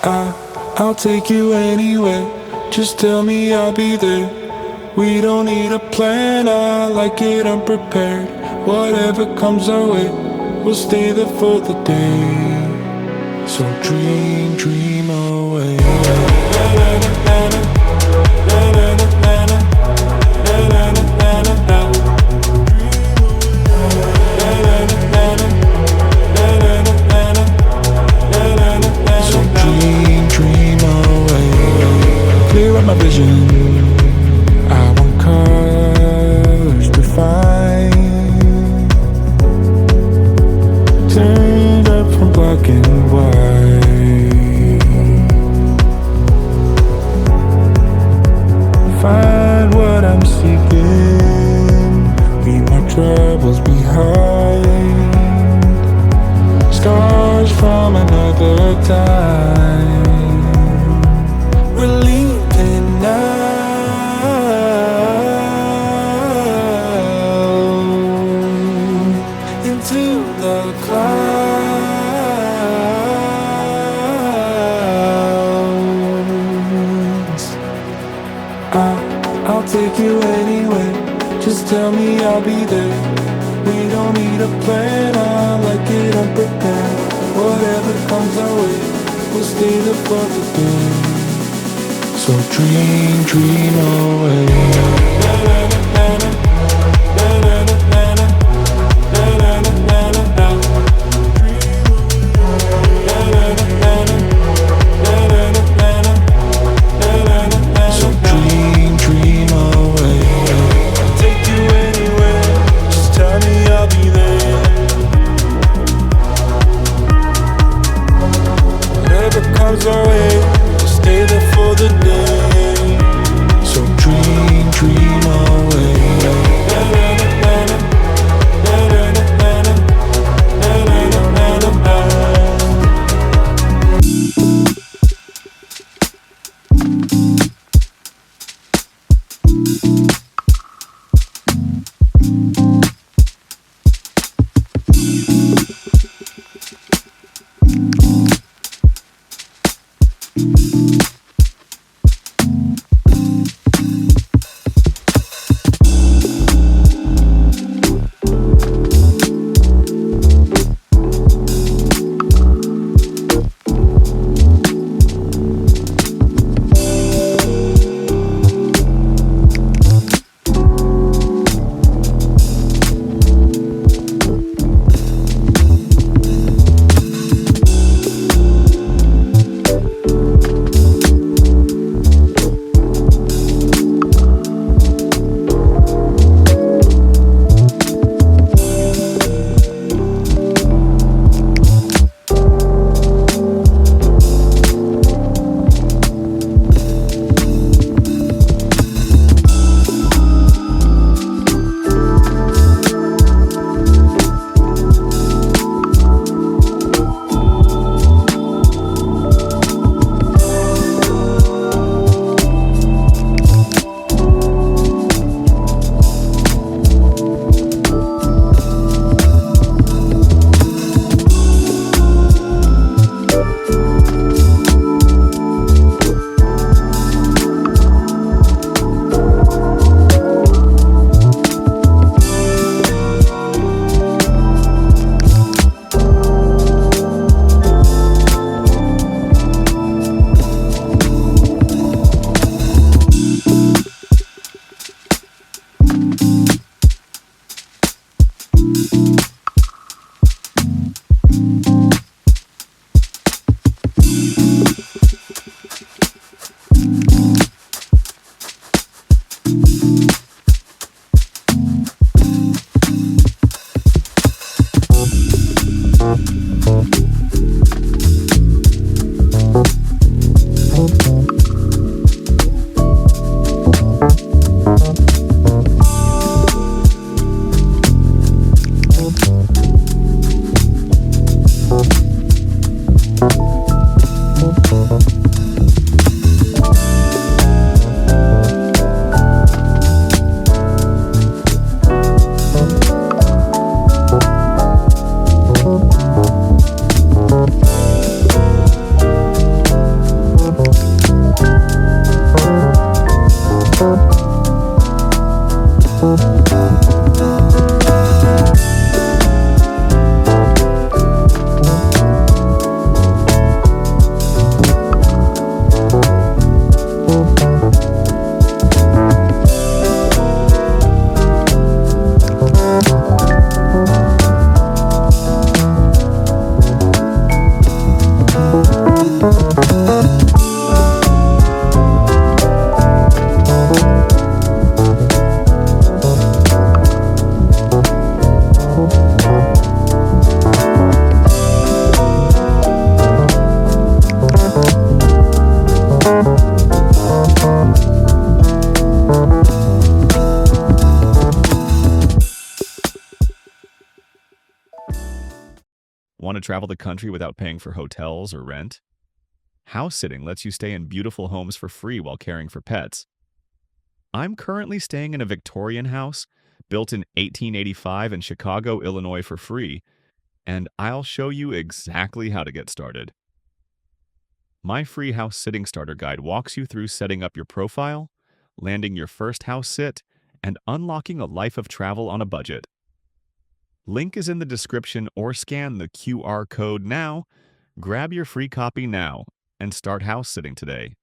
I'll take you anywhere. Just tell me I'll be there. We don't need a plan, I like it unprepared. Whatever comes our way, we'll stay there for the day. So dream, dream away. So dream, dream away. Clear up my vision. I want colors to find. Turned up from black and white. Find what I'm seeking. Leave my troubles behind. Scars from another time. We're leaving now. Into the clouds. I'll take you anywhere. Just tell me I'll be there. We don't need a plan, I like it unprepared. Whatever comes our way, we'll stay there for the day. So dream, dream away. Want to travel the country without paying for hotels or rent? House sitting lets you stay in beautiful homes for free while caring for pets. I'm currently staying in a Victorian house built in 1885 in Chicago, Illinois for free, and I'll show you exactly how to get started. My free house sitting starter guide walks you through setting up your profile, landing your first house sit, and unlocking a life of travel on a budget. Link is in the description or scan the QR code now. Grab your free copy now and start house sitting today.